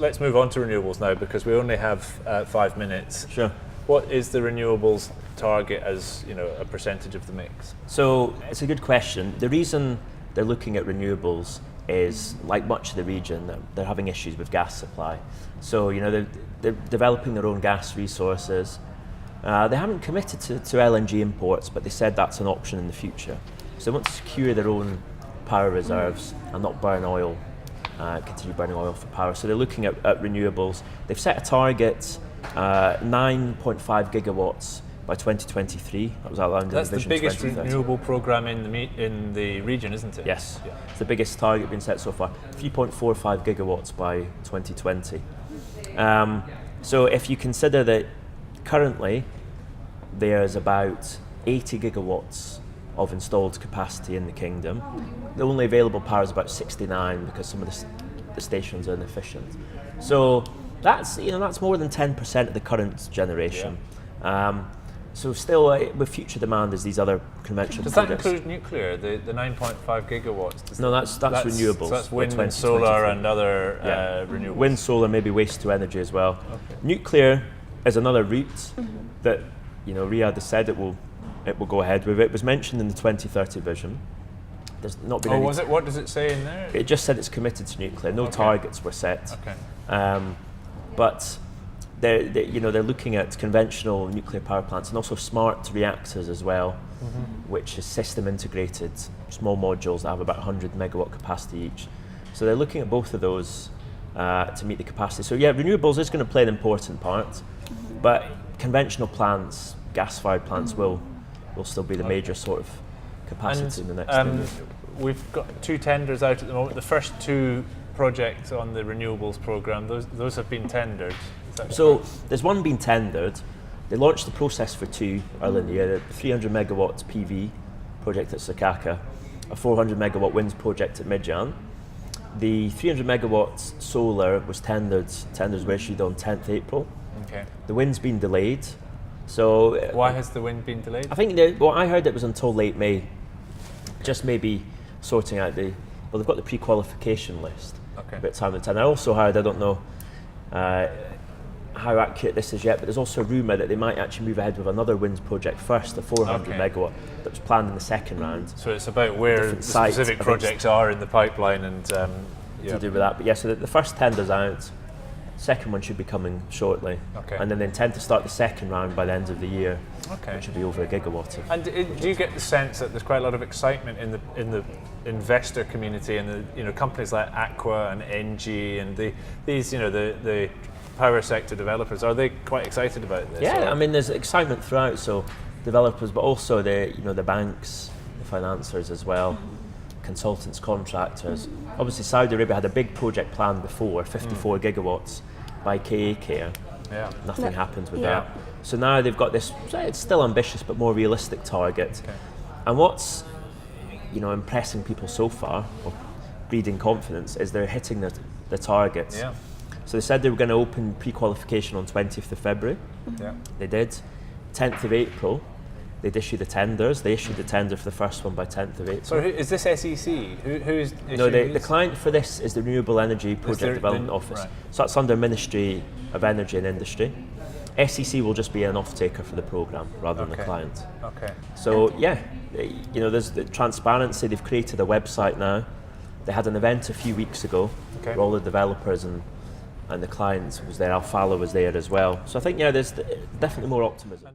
Let's move on to renewables now, because we only have 5 minutes. Sure. What is the renewables target as a percentage of the mix? So it's a good question. The reason they're looking at renewables is, like much of the region, they're having issues with gas supply. So they're developing their own gas resources. They haven't committed to LNG imports, but they said that's an option in the future. So they want to secure their own power reserves and not burn oil, continue burning oil for power. So they're looking at renewables. They've set a target, 9.5 gigawatts by 2023. That was outlined in the Vision 2030. That's the biggest renewable program in the region, isn't it? Yes, yeah. It's the biggest target been set so far. 3.45 gigawatts by 2020. So if you consider that currently there's about 80 gigawatts of installed capacity in the kingdom, the only available power is about 69 because some of the stations are inefficient. So that's more than 10% of the current generation. Yeah. So still, with future demand, is these other conventional projects. Does that include nuclear? The 9.5 gigawatts? No, that's renewables. So that's wind, solar, and other renewables. Wind, solar, maybe waste to energy as well. Okay. Nuclear is another route that Riyadh has said it will go ahead with. It was mentioned in the 2030 vision. There's not been. Was it? What does it say in there? It just said it's committed to nuclear. No targets were set. Okay. But they're looking at conventional nuclear power plants and also smart reactors as well, which is system integrated, small modules that have about 100 megawatt capacity each. So they're looking at both of those to meet the capacity. So yeah, renewables is going to play an important part, but conventional plants, gas-fired plants will still be the major sort of capacity in the next 10 years. We've got 2 tenders out at the moment. The first 2 projects on the renewables programme, those have been tendered. So there's one being tendered. They launched the process for 2 earlier in the year. The 300 megawatt PV project at Sakaka, a 400 megawatt wind project at Midjan. The 300 megawatts solar was tendered. Tenders were issued on 10th April. Okay. The wind's been delayed. So why has the wind been delayed? I think I heard it was until late May. Just maybe sorting out they've got the pre-qualification list. Okay. A bit time and time. I also heard, I don't know how accurate this is yet, but there's also a rumour that they might actually move ahead with another wind project first, the 400 megawatt that was planned in the second round. So it's about where the specific projects are in the pipeline and to do with that. But yeah, so the first tender's out. Second one should be coming shortly, and then they intend to start the second round by the end of the year, which will be over 1 gigawatt. And do you get the sense that there's quite a lot of excitement in the investor community and the companies like Aqua and Engie and the power sector developers? Are they quite excited about this? Yeah, I mean there's excitement throughout. So developers, but also the banks, the financiers as well. Consultants, contractors. Obviously Saudi Arabia had a big project planned before, 54 gigawatts by KA Care. Yeah. Nothing happened with that. So now they've got this, it's still ambitious but more realistic target. Okay. And what's impressing people so far, or breeding confidence, is they're hitting the targets. Yeah. So they said they were going to open pre-qualification on 20th of February. Yeah. They did. 10th of April. They'd issue the tenders. They issued the tender for the first one by 10th of April. So is this SEC? Who is issuing No, the client for this is the Renewable Energy Project Development Office. Right. So that's under Ministry of Energy and Industry. SEC will just be an off-taker for the programme rather than the client. Okay. So yeah, there's the transparency. They've created a website now. They had an event a few weeks ago where all the developers and the clients was there. Alfala was there as well. So I think there's definitely more optimism.